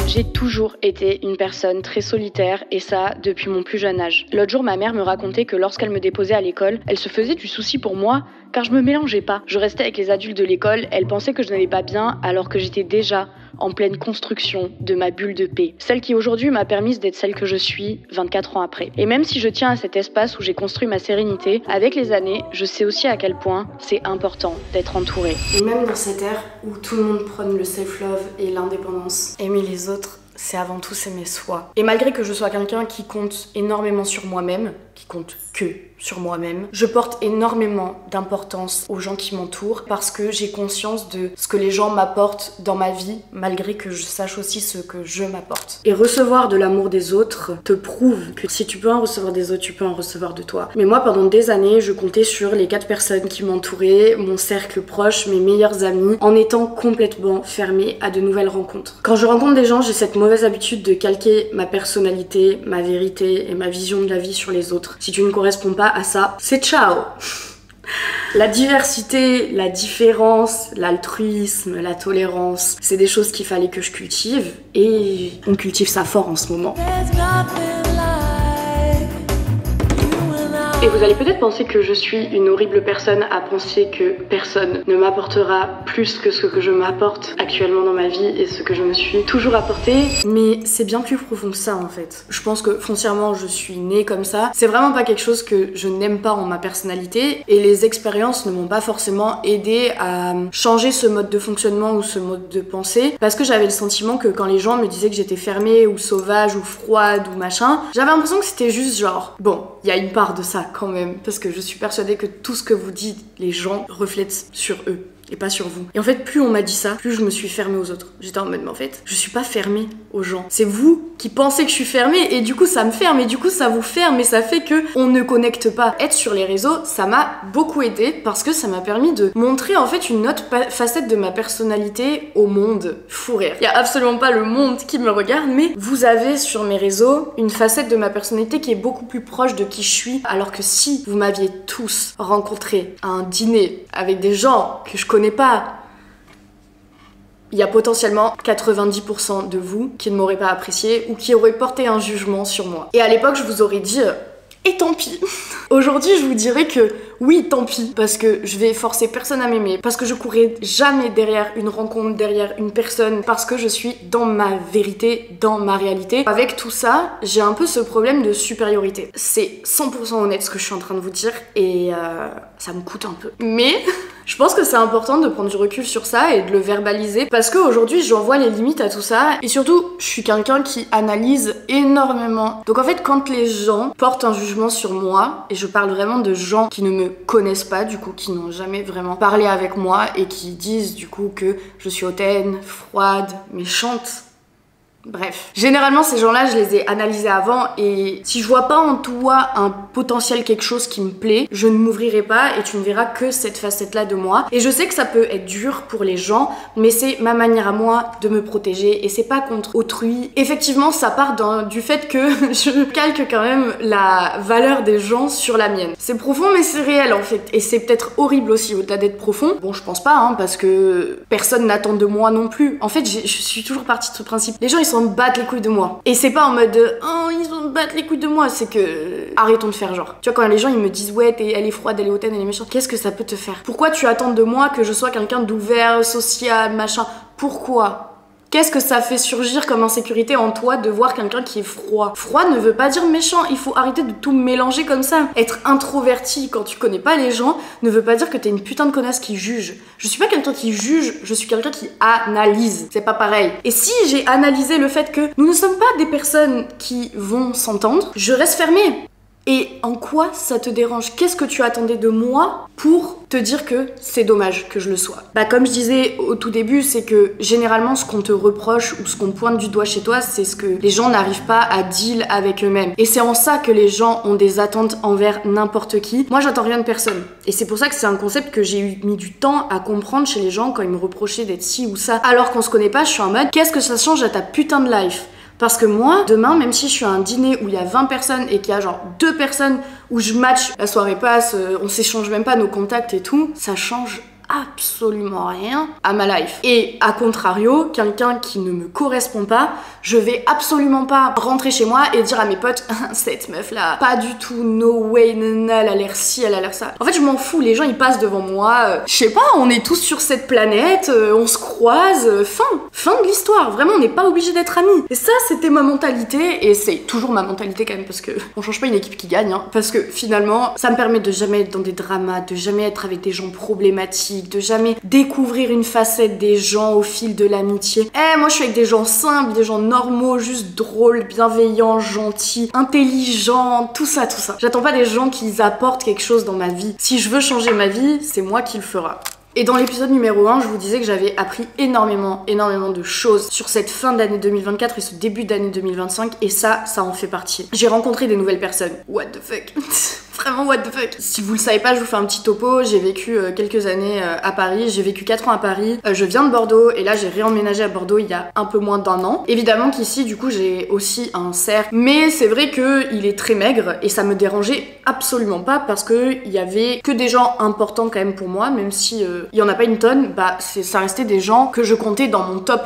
J'ai toujours été une personne très solitaire et ça depuis mon plus jeune âge. L'autre jour, ma mère me racontait que lorsqu'elle me déposait à l'école, elle se faisait du souci pour moi car je me mélangeais pas. Je restais avec les adultes de l'école, elle pensait que je n'allais pas bien alors que j'étais déjà en pleine construction de ma bulle de paix. Celle qui aujourd'hui m'a permise d'être celle que je suis 24 ans après. Et même si je tiens à cet espace où j'ai construit ma sérénité, avec les années, je sais aussi à quel point c'est important d'être entourée. Et même dans cette ère où tout le monde prône le self-love et l'indépendance, aimer les autres, c'est avant tout s'aimer soi. Et malgré que je sois quelqu'un qui compte énormément sur moi-même, qui compte que sur moi-même, je porte énormément d'importance aux gens qui m'entourent parce que j'ai conscience de ce que les gens m'apportent dans ma vie, malgré que je sache aussi ce que je m'apporte. Et recevoir de l'amour des autres te prouve que si tu peux en recevoir des autres, tu peux en recevoir de toi. Mais moi, pendant des années, je comptais sur les 4 personnes qui m'entouraient, mon cercle proche, mes meilleurs amis, en étant complètement fermée à de nouvelles rencontres. Quand je rencontre des gens, j'ai cette mauvaise habitude de calquer ma personnalité, ma vérité et ma vision de la vie sur les autres. Si tu ne corresponds pas à ça, c'est ciao. La diversité, la différence, l'altruisme, la tolérance, c'est des choses qu'il fallait que je cultive et on cultive ça fort en ce moment. Et vous allez peut-être penser que je suis une horrible personne à penser que personne ne m'apportera plus que ce que je m'apporte actuellement dans ma vie et ce que je me suis toujours apporté. Mais c'est bien plus profond que ça en fait. Je pense que foncièrement je suis née comme ça. C'est vraiment pas quelque chose que je n'aime pas en ma personnalité et les expériences ne m'ont pas forcément aidé à changer ce mode de fonctionnement ou ce mode de pensée parce que j'avais le sentiment que quand les gens me disaient que j'étais fermée ou sauvage ou froide ou machin, j'avais l'impression que c'était juste genre bon, il y a une part de ça quand même, parce que je suis persuadée que tout ce que vous dites, les gens reflètent sur eux et pas sur vous. Et en fait, plus on m'a dit ça, plus je me suis fermée aux autres. J'étais en mode, mais en fait, je suis pas fermée aux gens. C'est vous qui pensez que je suis fermée et du coup, ça me ferme et du coup, ça vous ferme et ça fait que on ne connecte pas. Être sur les réseaux, ça m'a beaucoup aidé parce que ça m'a permis de montrer en fait une autre facette de ma personnalité au monde. Fou rire. Il y a absolument pas le monde qui me regarde, mais vous avez sur mes réseaux une facette de ma personnalité qui est beaucoup plus proche de qui je suis. Alors que si vous m'aviez tous rencontré à un dîner avec des gens que je connais pas, il y a potentiellement 90% de vous qui ne m'auraient pas apprécié ou qui auraient porté un jugement sur moi. Et à l'époque, je vous aurais dit et tant pis. Aujourd'hui, je vous dirais que oui, tant pis, parce que je vais forcer personne à m'aimer, parce que je courrai jamais derrière une rencontre, derrière une personne, parce que je suis dans ma vérité, dans ma réalité. Avec tout ça, j'ai un peu ce problème de supériorité. C'est 100% honnête ce que je suis en train de vous dire et ça me coûte un peu. Mais je pense que c'est important de prendre du recul sur ça et de le verbaliser parce qu'aujourd'hui, j'en vois les limites à tout ça et surtout, je suis quelqu'un qui analyse énormément. Donc en fait, quand les gens portent un jugement sur moi, et je parle vraiment de gens qui ne me connaissent pas, du coup, qui n'ont jamais vraiment parlé avec moi et qui disent du coup que je suis hautaine, froide, méchante. Bref. Généralement, ces gens-là, je les ai analysés avant et si je vois pas en toi un potentiel quelque chose qui me plaît, je ne m'ouvrirai pas et tu ne verras que cette facette-là de moi. Et je sais que ça peut être dur pour les gens, mais c'est ma manière à moi de me protéger et c'est pas contre autrui. Effectivement, ça part du fait que je calque quand même la valeur des gens sur la mienne. C'est profond, mais c'est réel en fait. Et c'est peut-être horrible aussi au-delà d'être profond. Bon, je pense pas, hein, parce que personne n'attend de moi non plus. En fait, je suis toujours partie de ce principe. Les gens, ils sont battre les couilles de moi. Et c'est pas en mode oh ils vont battre les couilles de moi, c'est que arrêtons de faire genre. Tu vois, quand les gens ils me disent ouais elle est froide, elle est hautaine, elle est méchante, qu'est-ce que ça peut te faire? Pourquoi tu attends de moi que je sois quelqu'un d'ouvert, social, machin? Pourquoi? Qu'est-ce que ça fait surgir comme insécurité en toi de voir quelqu'un qui est froid? Froid ne veut pas dire méchant, il faut arrêter de tout mélanger comme ça. Être introverti quand tu connais pas les gens ne veut pas dire que t'es une putain de connasse qui juge. Je suis pas quelqu'un qui juge, je suis quelqu'un qui analyse. C'est pas pareil. Et si j'ai analysé le fait que nous ne sommes pas des personnes qui vont s'entendre, je reste fermée. Et en quoi ça te dérange? Qu'est-ce que tu attendais de moi pour te dire que c'est dommage que je le sois? Bah comme je disais au tout début, c'est que généralement ce qu'on te reproche ou ce qu'on pointe du doigt chez toi, c'est ce que les gens n'arrivent pas à deal avec eux-mêmes. Et c'est en ça que les gens ont des attentes envers n'importe qui. Moi j'attends rien de personne. Et c'est pour ça que c'est un concept que j'ai mis du temps à comprendre chez les gens quand ils me reprochaient d'être ci ou ça. Alors qu'on se connaît pas, je suis en mode qu'est-ce que ça change à ta putain de life? Parce que moi, demain, même si je suis à un dîner où il y a 20 personnes et qu'il y a genre 2 personnes où je match, la soirée passe, on s'échange même pas nos contacts et tout, ça change absolument rien à ma life. Et à contrario, quelqu'un qui ne me correspond pas, je vais absolument pas rentrer chez moi et dire à mes potes cette meuf là, pas du tout, no way, nana, elle a l'air ci, elle a l'air ça. En fait je m'en fous, les gens ils passent devant moi, je sais pas, on est tous sur cette planète, on se croise, fin de l'histoire, vraiment on n'est pas obligé d'être amis. Et ça c'était ma mentalité, et c'est toujours ma mentalité quand même, parce que on change pas une équipe qui gagne, hein, parce que finalement ça me permet de jamais être dans des dramas, de jamais être avec des gens problématiques, de jamais découvrir une facette des gens au fil de l'amitié. Moi je suis avec des gens simples, des gens normaux, juste drôles, bienveillants, gentils, intelligents, tout ça. J'attends pas des gens qui apportent quelque chose dans ma vie. Si je veux changer ma vie, c'est moi qui le fera. Et dans l'épisode numéro 1, je vous disais que j'avais appris énormément de choses sur cette fin d'année 2024 et ce début d'année 2025, et ça en fait partie. J'ai rencontré des nouvelles personnes. What the fuck. Vraiment what the fuck. Si vous le savez pas, je vous fais un petit topo. J'ai vécu quelques années à Paris, j'ai vécu 4 ans à Paris. Je viens de Bordeaux et là j'ai réemménagé à Bordeaux il y a un peu moins d'1 an. Évidemment qu'ici du coup j'ai aussi un cercle, mais c'est vrai qu'il est très maigre et ça me dérangeait absolument pas, parce que il y avait que des gens importants quand même pour moi, même si il y en a pas une tonne, bah ça restait des gens que je comptais dans mon top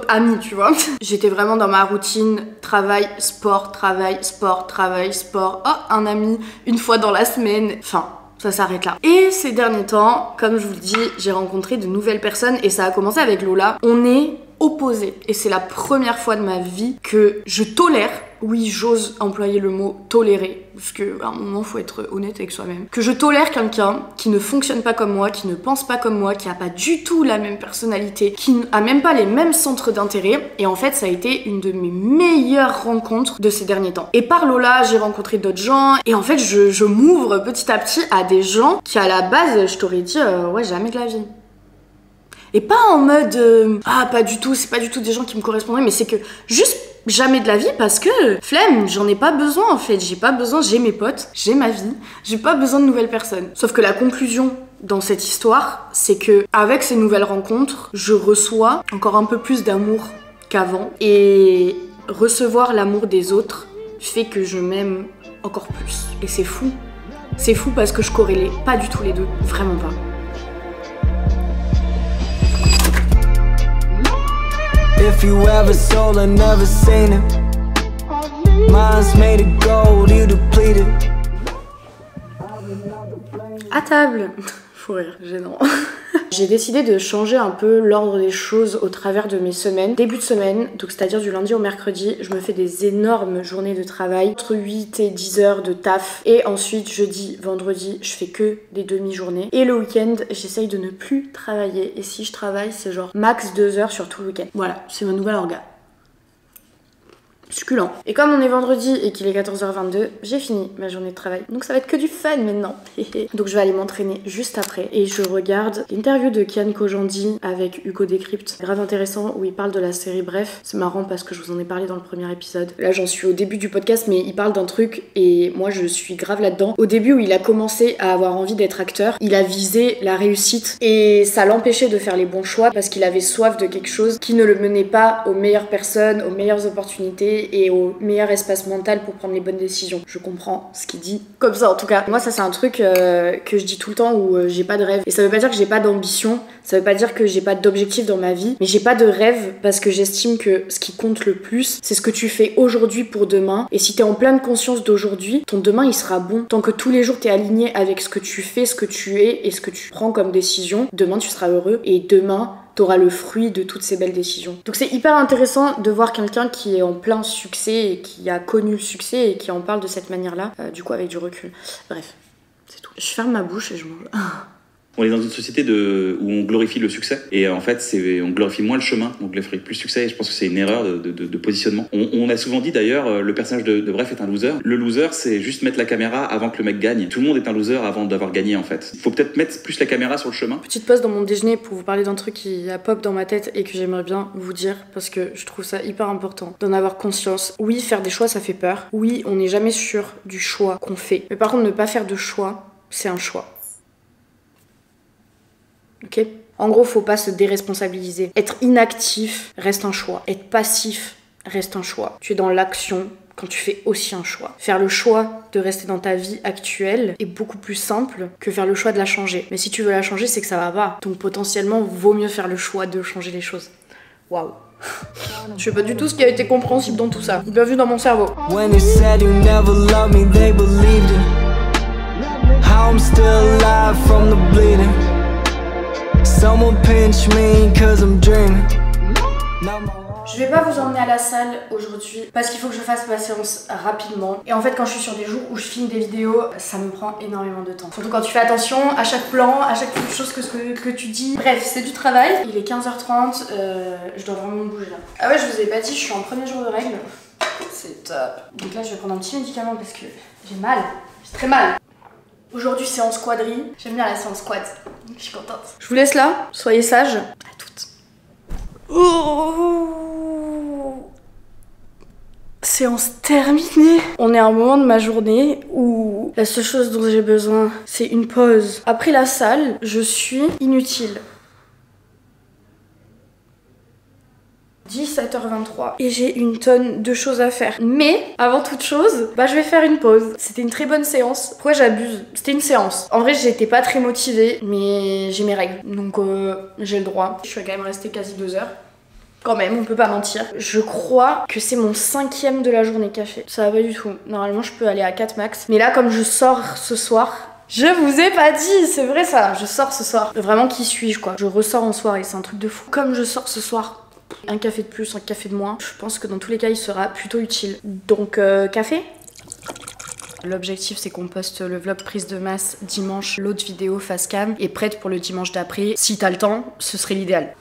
amis, tu vois. J'étais vraiment dans ma routine, travail, sport, oh un ami une fois dans la semaine, enfin ça s'arrête là. Et ces derniers temps, comme je vous le dis, j'ai rencontré de nouvelles personnes et ça a commencé avec Lola. On est opposés et c'est la première fois de ma vie que je tolère, oui j'ose employer le mot tolérer, parce qu'à un moment faut être honnête avec soi-même, que je tolère quelqu'un qui ne fonctionne pas comme moi, qui ne pense pas comme moi, qui a pas du tout la même personnalité, qui a même pas les mêmes centres d'intérêt. Et en fait ça a été une de mes meilleures rencontres de ces derniers temps. Et par Lola j'ai rencontré d'autres gens et en fait je m'ouvre petit à petit à des gens qui à la base je t'aurais dit ouais jamais de la vie. Et pas en mode pas du tout, c'est pas du tout des gens qui me correspondraient, mais c'est que juste jamais de la vie, parce que flemme, j'en ai pas besoin en fait, j'ai pas besoin, j'ai mes potes, j'ai ma vie, j'ai pas besoin de nouvelles personnes. Sauf que la conclusion dans cette histoire, c'est que avec ces nouvelles rencontres, je reçois encore un peu plus d'amour qu'avant, et recevoir l'amour des autres fait que je m'aime encore plus. Et c'est fou. C'est fou parce que je corrélais pas du tout les deux, vraiment pas. If you ever sold and never seen it, mine's made of gold, you depleted. À table. Faut rire, gênant. J'ai décidé de changer un peu l'ordre des choses au travers de mes semaines. Début de semaine, donc c'est-à-dire du lundi au mercredi, je me fais des énormes journées de travail, entre 8 et 10 heures de taf. Et ensuite, jeudi, vendredi, je fais que des demi-journées. Et le week-end, j'essaye de ne plus travailler. Et si je travaille, c'est genre max 2 heures sur tout le week-end. Voilà, c'est ma nouvelle orga. Succulent. Et comme on est vendredi et qu'il est 14h22, j'ai fini ma journée de travail. Donc ça va être que du fun maintenant. Donc je vais aller m'entraîner juste après. Et je regarde l'interview de Kian Kojandi avec Hugo Décrypte. Grave intéressant, où il parle de la série Bref. C'est marrant parce que je vous en ai parlé dans le premier épisode. Là j'en suis au début du podcast, mais il parle d'un truc et moi je suis grave là-dedans. Au début où il a commencé à avoir envie d'être acteur, il a visé la réussite et ça l'empêchait de faire les bons choix parce qu'il avait soif de quelque chose qui ne le menait pas aux meilleures personnes, aux meilleures opportunités et au meilleur espace mental pour prendre les bonnes décisions. Je comprends ce qu'il dit. Comme ça en tout cas. Moi ça c'est un truc que je dis tout le temps où j'ai pas de rêve. Et ça veut pas dire que j'ai pas d'ambition, ça veut pas dire que j'ai pas d'objectif dans ma vie, mais j'ai pas de rêve parce que j'estime que ce qui compte le plus, c'est ce que tu fais aujourd'hui pour demain. Et si t'es en pleine conscience d'aujourd'hui, ton demain il sera bon. Tant que tous les jours t'es aligné avec ce que tu fais, ce que tu es et ce que tu prends comme décision, demain tu seras heureux et demain t'auras le fruit de toutes ces belles décisions. Donc c'est hyper intéressant de voir quelqu'un qui est en plein succès et qui a connu le succès et qui en parle de cette manière-là, du coup avec du recul. Bref, c'est tout. Je ferme ma bouche et je mange. On est dans une société où on glorifie le succès et en fait on glorifie moins le chemin, on glorifie plus le succès et je pense que c'est une erreur de positionnement. On a souvent dit d'ailleurs le personnage de Bref est un loser. Le loser c'est juste mettre la caméra avant que le mec gagne. Tout le monde est un loser avant d'avoir gagné en fait. Il faut peut-être mettre plus la caméra sur le chemin. Petite pause dans mon déjeuner pour vous parler d'un truc qui a pop dans ma tête et que j'aimerais bien vous dire parce que je trouve ça hyper important d'en avoir conscience. Oui, faire des choix ça fait peur. Oui, on n'est jamais sûr du choix qu'on fait. Mais par contre ne pas faire de choix, c'est un choix. Ok ? En gros, faut pas se déresponsabiliser. Être inactif reste un choix. Être passif reste un choix. Tu es dans l'action quand tu fais aussi un choix. Faire le choix de rester dans ta vie actuelle est beaucoup plus simple que faire le choix de la changer. Mais si tu veux la changer, c'est que ça va pas. Donc potentiellement, vaut mieux faire le choix de changer les choses. Waouh. Je sais pas du tout ce qui a été compréhensible dans tout ça. Bien vu dans mon cerveau. When you said you never loved me, they believed it. How I'm still alive from the bleeding. Someone pinch me cause I'm dreaming. Je vais pas vous emmener à la salle aujourd'hui parce qu'il faut que je fasse ma séance rapidement. Et en fait, quand je suis sur des jours où je filme des vidéos, ça me prend énormément de temps. Surtout quand tu fais attention à chaque plan, à chaque petite chose que tu dis. Bref, c'est du travail. Il est 15h30, je dois vraiment me bouger là. Ah ouais, je vous ai pas dit, je suis en premier jour de règle. C'est top. Donc là, je vais prendre un petit médicament parce que j'ai mal. J'ai très mal. Aujourd'hui, séance quadri. J'aime bien la séance quad. Je suis contente. Je vous laisse là. Soyez sages. À toutes. Oh. Séance terminée. On est à un moment de ma journée où la seule chose dont j'ai besoin, c'est une pause. Après la salle, je suis inutile. 17h23 et j'ai une tonne de choses à faire. Mais avant toute chose, je vais faire une pause. C'était une très bonne séance. Pourquoi j'abuse? C'était une séance. En vrai, j'étais pas très motivée, mais j'ai mes règles. Donc j'ai le droit. Je suis quand même restée quasi 2 heures. Quand même, on peut pas mentir. Je crois que c'est mon 5e de la journée café. Ça va pas du tout. Normalement, je peux aller à 4 max. Mais là, comme je sors ce soir, je vous ai pas dit, c'est vrai ça. Je sors ce soir. Vraiment, qui suis-je quoi? Je ressors en soirée, c'est un truc de fou. Comme je sors ce soir, un café de plus, un café de moins, je pense que dans tous les cas, il sera plutôt utile. Donc, café? L'objectif c'est qu'on poste le vlog prise de masse dimanche. L'autre vidéo face cam est prête pour le dimanche d'après. Si t'as le temps, ce serait l'idéal.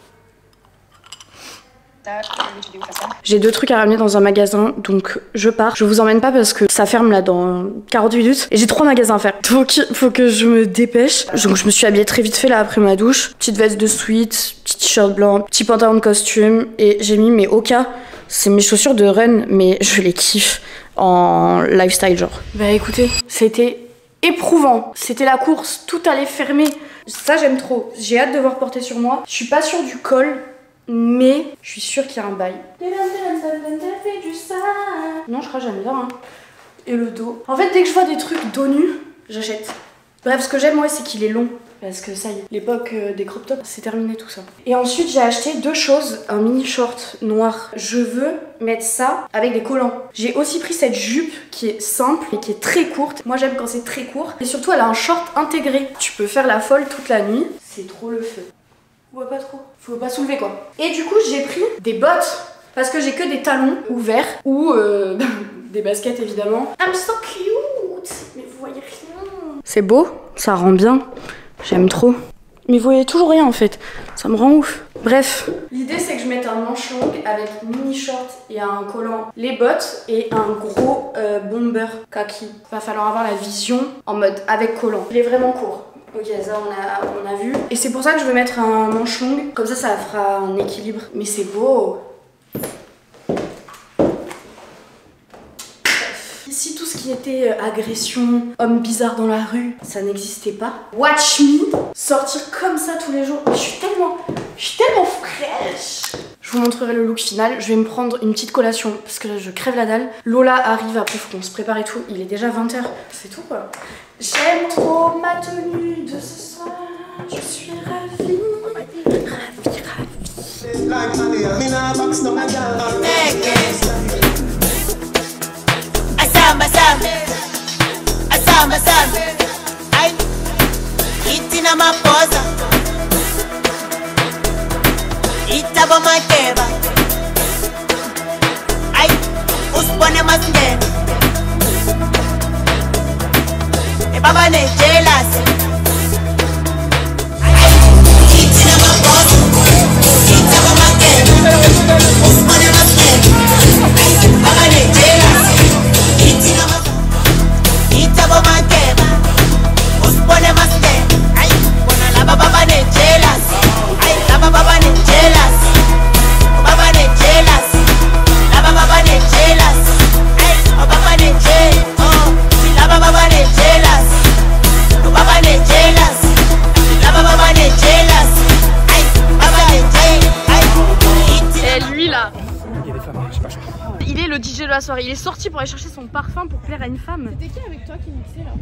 J'ai 2 trucs à ramener dans un magasin, donc je pars. Je vous emmène pas parce que ça ferme là dans 40 minutes et j'ai 3 magasins à faire. Donc il faut que je me dépêche. Donc je me suis habillée très vite fait là après ma douche. Petite veste de sweat, petit t-shirt blanc, petit pantalon de costume et j'ai mis mes Oka. C'est mes chaussures de run mais je les kiffe en lifestyle genre. Bah écoutez, c'était éprouvant. C'était la course, tout allait fermer. Ça j'aime trop. J'ai hâte de voir porter sur moi. Je suis pas sûre du col. Mais je suis sûre qu'il y a un bail. Non, je crois que j'aime bien. Hein. Et le dos. En fait, dès que je vois des trucs dos nus, j'achète. Bref, ce que j'aime, moi, c'est qu'il est long. Parce que ça y est, l'époque des crop tops, c'est terminé tout ça. Et ensuite, j'ai acheté 2 choses. Un mini short noir. Je veux mettre ça avec des collants. J'ai aussi pris cette jupe qui est simple et qui est très courte. Moi, j'aime quand c'est très court. Et surtout, elle a un short intégré. Tu peux faire la folle toute la nuit. C'est trop le feu. Ouais, pas trop. Faut pas soulever quoi. Et du coup, j'ai pris des bottes parce que j'ai que des talons ouverts ou des baskets évidemment. I'm so cute. Mais vous voyez rien. C'est beau, ça rend bien. J'aime trop. Mais vous voyez toujours rien en fait. Ça me rend ouf. Bref. L'idée c'est que je mette un manche longue avec mini short et un collant, les bottes et un gros bomber kaki. Va falloir avoir la vision en mode avec collant. Il est vraiment court. Ok, ça on a vu. Et c'est pour ça que je veux mettre un manche longue. Comme ça, ça fera un équilibre. Mais c'est beau. Ici, tout ce qui était agression, homme bizarre dans la rue, ça n'existait pas. Watch me sortir comme ça tous les jours. Je suis tellement fraîche. Je vous montrerai le look final. Je vais me prendre une petite collation parce que là, je crève la dalle. Lola arrive après, faut qu'on se prépare et tout. Il est déjà 20h. C'est tout quoi. J'aime trop ma tenue de ce soir. Je suis ravie. Baba ne jealous. Il y a des femmes, hein, j'ai pas choix. Il est le DJ de la soirée, il est sorti pour aller chercher son parfum pour plaire à une femme. C'était qui avec toi qui mixait là?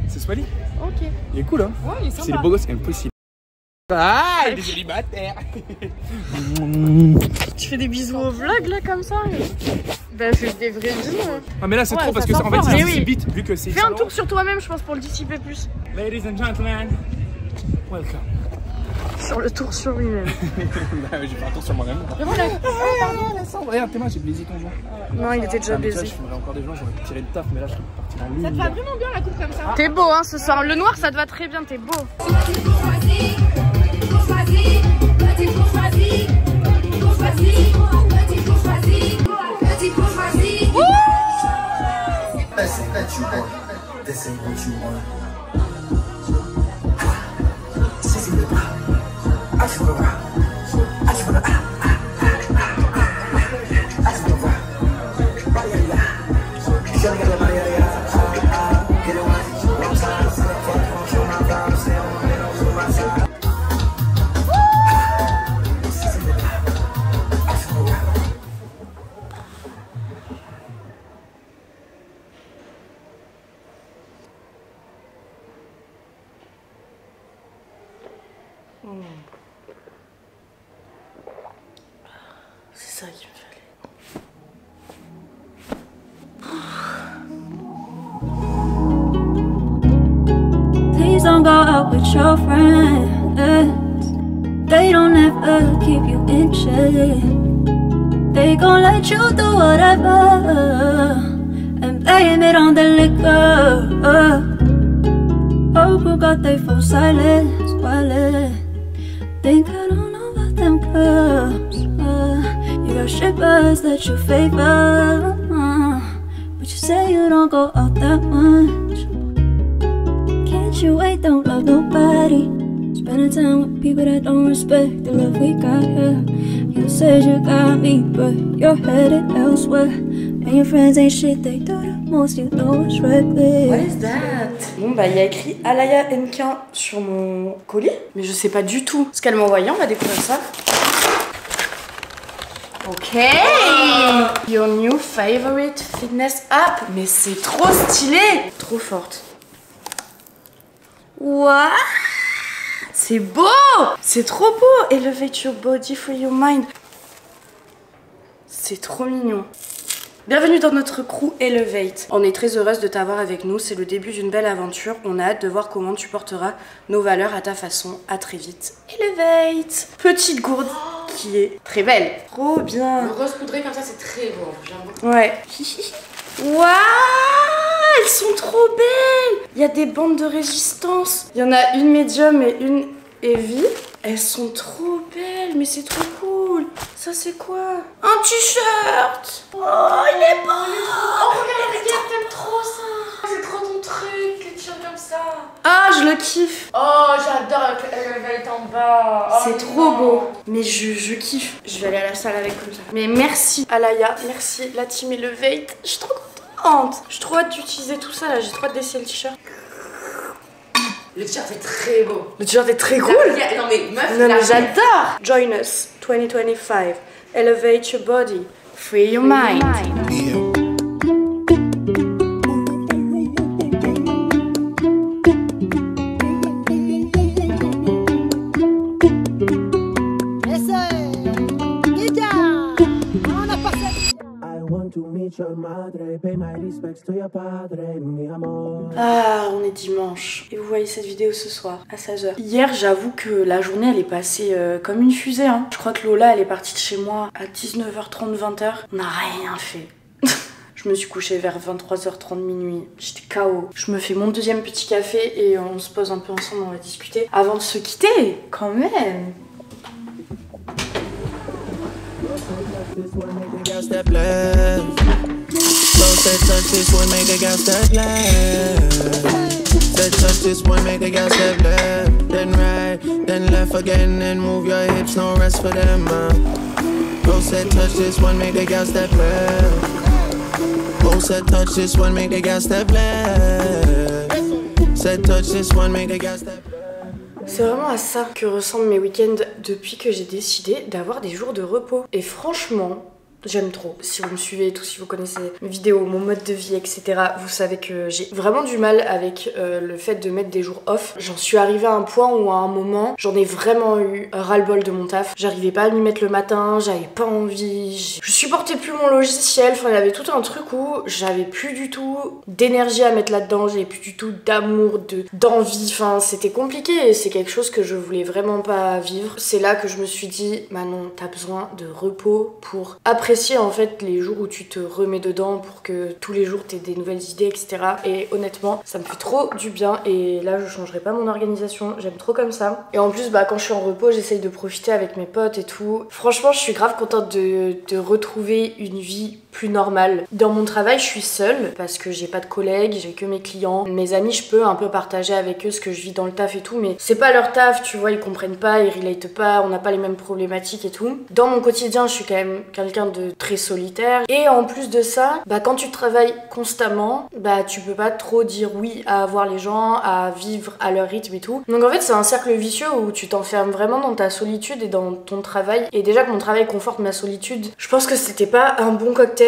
C'est Swally. Ok. Il est cool, hein. Ouais, il est sympa. C'est le beau gosse impossible. Ah, il est célibataire. Tu fais des bisous au vlog là comme ça? Bah fais des vrais bisous. Ah mais là c'est Ouais, trop parce ça que sent en fait fort, c'est mais si oui. vite vu que c'est. Fais un tour sur toi-même je pense pour le dissiper plus. Ladies and gentlemen, welcome. Sur le tour sur lui-même. Bah j'ai fait un tour sur moi-même. Regarde tes mains, j'ai baisé ton joint. Non il était déjà Tu vois, baisé. je filmerais encore des gens, j'aurais pu tirer le taf mais là je suis parti dans l'eau. Ça te va vraiment bien la coupe comme ça? T'es beau hein ce soir, le noir ça te va très bien, t'es beau. C'est ça qu'il me fallait. Please don't go out with your friends. They don't ever keep you in check. They gon' let you do whatever and blame it on the liquor. Oh, who got they full silence while think I don't know about them clubs. You got strippers that you favor, but you say you don't go out that much. Can't you wait? Don't love nobody. Spending time with people that don't respect the love we got here. You said you got me, but you're headed elsewhere. And your friends ain't shit, they do the most, you know it's reckless. What is that? Bon bah il y a écrit Alaya Nkin sur mon colis, mais je sais pas du tout ce qu'elle m'a envoyé, on va découvrir ça. Ok. Your new favorite fitness app. Mais c'est trop stylé. Trop forte. What? C'est beau. C'est trop beau. Elevate your body for your mind. C'est trop mignon. Bienvenue dans notre crew Elevate. On est très heureuse de t'avoir avec nous, c'est le début d'une belle aventure. On a hâte de voir comment tu porteras nos valeurs à ta façon. À très vite. Elevate. Petite gourde qui est très belle. Trop bien. Le rose poudré comme ça, c'est très beau. J'aime beaucoup. Ouais. Waouh, elles sont trop belles. Il y a des bandes de résistance. Il y en a une médium et une heavy. Elles sont trop belles, mais c'est trop cool. Ça c'est quoi? Un t-shirt. Oh, il est beau. Oh, regarde, t'aimes trop ça. C'est trop ton truc, les t-shirts comme ça. Ah, je le kiffe. Oh, j'adore avec Elevate en bas. Oh, C'est trop beau. Mais je kiffe. Je vais aller à la salle avec comme ça. Mais merci Alaya, merci la team Elevate. Je suis trop contente. J'ai trop hâte d'utiliser tout ça là. J'ai trop hâte d'essayer le t-shirt. Le t-shirt est très beau. Le t-shirt est très cool. Non mais meuf, Non mais j'adore. Join us 2025. Elevate your body. Free your mind. Ah, on est dimanche et vous voyez cette vidéo ce soir à 16h. Hier, j'avoue que la journée elle est passée comme une fusée. Hein. Je crois que Lola elle est partie de chez moi à 19h30, 20h. On n'a rien fait. Je me suis couchée vers 23h30, minuit. J'étais KO. Je me fais mon deuxième petit café et on se pose un peu ensemble, on va discuter. Avant de se quitter, quand même. Said touch this one, make a gal step left. Said touch this one, make a gal step left. Then right, then left again, and move your hips, no rest for them. Bro said touch this one, make a gal step left. Bro said touch this one, make a gal step left. Said touch this one, make a gal step left. C'est vraiment à ça que ressemblent mes week-ends depuis que j'ai décidé d'avoir des jours de repos. Et franchement, J'aime trop. Si vous me suivez et tout, si vous connaissez mes vidéos, mon mode de vie, etc., vous savez que j'ai vraiment du mal avec le fait de mettre des jours off. J'en suis arrivée à un point où à un moment, j'en ai vraiment eu ras-le-bol de mon taf. J'arrivais pas à m'y mettre le matin, j'avais pas envie, je supportais plus mon logiciel. Enfin, il y avait tout un truc où j'avais plus du tout d'énergie à mettre là-dedans, j'avais plus du tout d'amour, d'envie. Enfin, c'était compliqué et c'est quelque chose que je voulais vraiment pas vivre. C'est là que je me suis dit, Manon, t'as besoin de repos pour apprécier en fait les jours où tu te remets dedans, pour que tous les jours t'aies des nouvelles idées, etc. Et honnêtement, ça me fait trop du bien et là je changerai pas mon organisation, j'aime trop comme ça. Et en plus, quand je suis en repos, j'essaye de profiter avec mes potes et tout. Franchement, je suis grave contente de retrouver une vie plus normale. Dans mon travail, je suis seule parce que j'ai pas de collègues, j'ai que mes clients. Mes amis, je peux un peu partager avec eux ce que je vis dans le taf et tout, mais c'est pas leur taf, tu vois, ils comprennent pas, ils relatent pas, on n'a pas les mêmes problématiques et tout. Dans mon quotidien, je suis quand même quelqu'un de très solitaire. Et en plus de ça, quand tu travailles constamment, tu peux pas trop dire oui à voir les gens, à vivre à leur rythme et tout. Donc en fait, c'est un cercle vicieux où tu t'enfermes vraiment dans ta solitude et dans ton travail. Et déjà que mon travail conforte ma solitude, je pense que c'était pas un bon cocktail.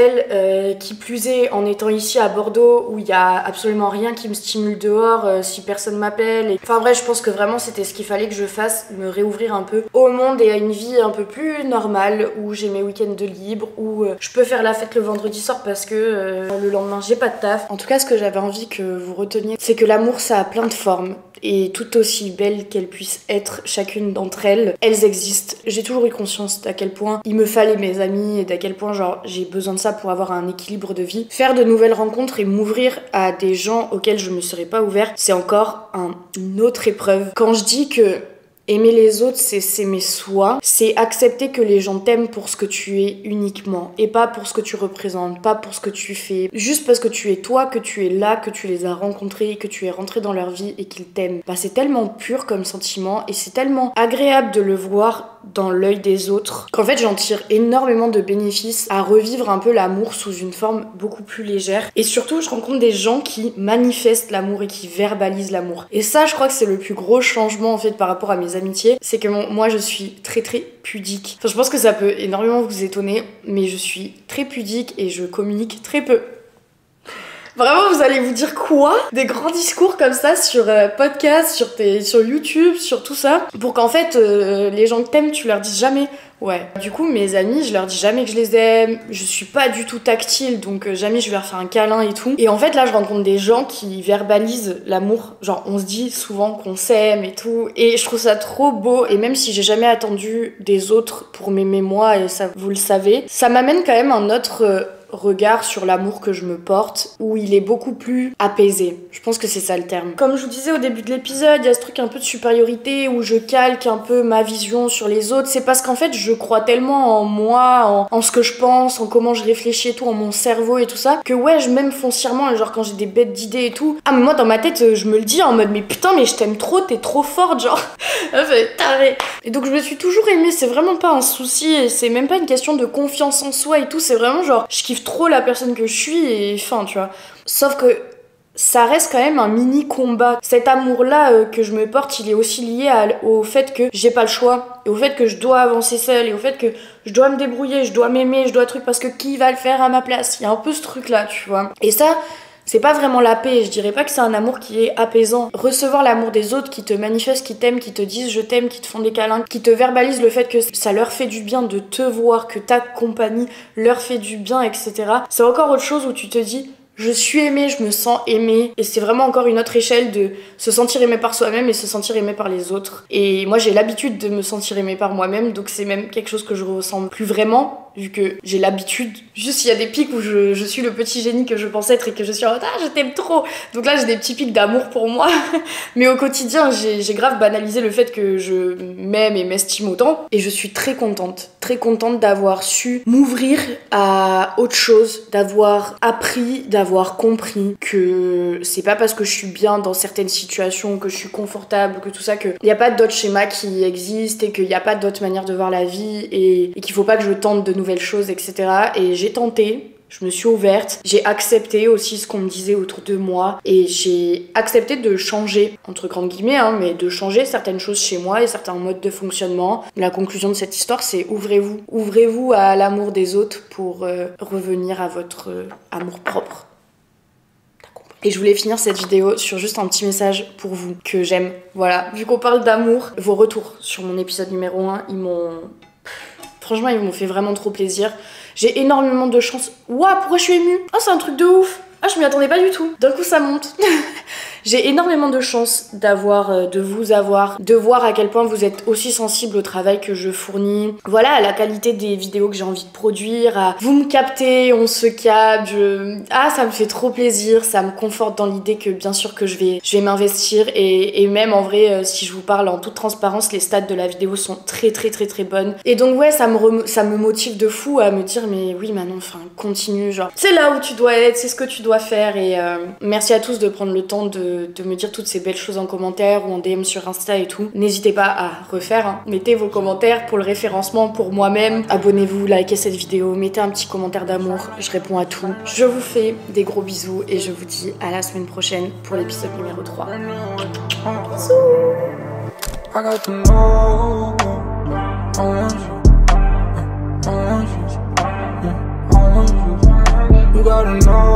Qui plus est, en étant ici à Bordeaux où il y a absolument rien qui me stimule dehors si personne m'appelle. Enfin bref, je pense que vraiment c'était ce qu'il fallait que je fasse, me réouvrir un peu au monde et à une vie un peu plus normale où j'ai mes week-ends de libre, où je peux faire la fête le vendredi soir parce que le lendemain j'ai pas de taf. En tout cas, ce que j'avais envie que vous reteniez, c'est que l'amour ça a plein de formes. Et tout aussi belles qu'elles puissent être chacune d'entre elles, elles existent. J'ai toujours eu conscience d'à quel point il me fallait mes amis et d'à quel point j'ai besoin de ça pour avoir un équilibre de vie. Faire de nouvelles rencontres et m'ouvrir à des gens auxquels je me serais pas ouvert, c'est encore une autre épreuve. Quand je dis que aimer les autres, c'est s'aimer soi, c'est accepter que les gens t'aiment pour ce que tu es uniquement et pas pour ce que tu représentes, pas pour ce que tu fais, juste parce que tu es toi, que tu es là, que tu les as rencontrés, que tu es rentré dans leur vie et qu'ils t'aiment. C'est tellement pur comme sentiment et c'est tellement agréable de le voir dans l'œil des autres qu'en fait j'en tire énormément de bénéfices à revivre un peu l'amour sous une forme beaucoup plus légère. Et surtout, je rencontre des gens qui manifestent l'amour et qui verbalisent l'amour. Et ça, je crois que c'est le plus gros changement en fait par rapport à mes amitiés, c'est que moi je suis très très pudique. Enfin, je pense que ça peut énormément vous étonner, mais je suis très pudique et je communique très peu. Vraiment, vous allez vous dire quoi? Des grands discours comme ça sur podcast, sur YouTube, sur tout ça, pour qu'en fait les gens que t'aimes, tu leur dises jamais. Ouais. Du coup, mes amis, je leur dis jamais que je les aime. Je suis pas du tout tactile, donc jamais je vais leur faire un câlin et tout. Et en fait, là, je rencontre des gens qui verbalisent l'amour. Genre, on se dit souvent qu'on s'aime et tout. Et je trouve ça trop beau. Et même si j'ai jamais attendu des autres pour m'aimer moi, et ça, vous le savez, ça m'amène quand même un autre regard sur l'amour que je me porte, où il est beaucoup plus apaisé. Je pense que c'est ça le terme. Comme je vous disais au début de l'épisode, il y a ce truc un peu de supériorité où je calque un peu ma vision sur les autres. C'est parce qu'en fait, je crois tellement en moi, en ce que je pense, en comment je réfléchis et tout, en mon cerveau et tout ça, que ouais, je m'aime foncièrement. Et genre, quand j'ai des bêtes d'idées et tout, mais moi, dans ma tête, je me le dis en mode, mais putain, mais je t'aime trop, t'es trop forte, genre. Taré. Et donc, je me suis toujours aimée, c'est vraiment pas un souci, et c'est même pas une question de confiance en soi et tout, c'est vraiment genre, je kiffe trop la personne que je suis et fin, tu vois. Sauf que ça reste quand même un mini combat. Cet amour-là que je me porte, il est aussi lié au fait que j'ai pas le choix, et au fait que je dois avancer seule, et au fait que je dois me débrouiller, je dois m'aimer, je dois truc parce que qui va le faire à ma place? Il y a un peu ce truc-là, tu vois. Et ça, c'est pas vraiment la paix, je dirais pas que c'est un amour qui est apaisant. Recevoir l'amour des autres qui te manifestent, qui t'aiment, qui te disent je t'aime, qui te font des câlins, qui te verbalisent le fait que ça leur fait du bien de te voir, que ta compagnie leur fait du bien, etc. C'est encore autre chose où tu te dis je suis aimée, je me sens aimée. Et c'est vraiment encore une autre échelle de se sentir aimé par soi-même et se sentir aimé par les autres. Et moi j'ai l'habitude de me sentir aimée par moi-même, donc c'est même quelque chose que je ressens plus vraiment, vu que j'ai l'habitude. Juste il y a des pics où je suis le petit génie que je pense être et que je suis en mode je t'aime trop. Donc là j'ai des petits pics d'amour pour moi. Mais au quotidien j'ai grave banalisé le fait que je m'aime et m'estime autant. Et je suis très contente d'avoir su m'ouvrir à autre chose, d'avoir appris, d'avoir compris que c'est pas parce que je suis bien dans certaines situations, que je suis confortable, que tout ça, qu'il n'y a pas d'autres schémas qui existent et qu'il n'y a pas d'autres manières de voir la vie et qu'il faut pas que je tente de nouvelles choses, etc. Et j'ai tenté. Je me suis ouverte, j'ai accepté aussi ce qu'on me disait autour de moi et j'ai accepté de changer, entre grandes guillemets, hein, mais de changer certaines choses chez moi et certains modes de fonctionnement. La conclusion de cette histoire, c'est ouvrez-vous. Ouvrez-vous à l'amour des autres pour revenir à votre amour propre. Et je voulais finir cette vidéo sur juste un petit message pour vous que j'aime. Voilà, vu qu'on parle d'amour, vos retours sur mon épisode numéro 1, franchement, ils m'ont fait vraiment trop plaisir. J'ai énormément de chance. Ouah, pourquoi je suis émue? Oh, c'est un truc de ouf. Ah, je m'y attendais pas du tout. D'un coup, ça monte. J'ai énormément de chance de vous avoir, de voir à quel point vous êtes aussi sensible au travail que je fournis. Voilà, à la qualité des vidéos que j'ai envie de produire, à vous me captez, on se capte, ah, ça me fait trop plaisir, ça me conforte dans l'idée que bien sûr que je vais m'investir et même en vrai, si je vous parle en toute transparence, les stats de la vidéo sont très bonnes. Et donc ouais, ça me motive de fou à me dire mais oui Manon, enfin continue, genre c'est là où tu dois être, c'est ce que tu dois faire et merci à tous de prendre le temps de me dire toutes ces belles choses en commentaire ou en DM sur Insta et tout. N'hésitez pas à refaire, hein. Mettez vos commentaires pour le référencement, pour moi-même. Abonnez-vous, likez cette vidéo, mettez un petit commentaire d'amour, je réponds à tout. Je vous fais des gros bisous et je vous dis à la semaine prochaine pour l'épisode numéro 3. Bisous.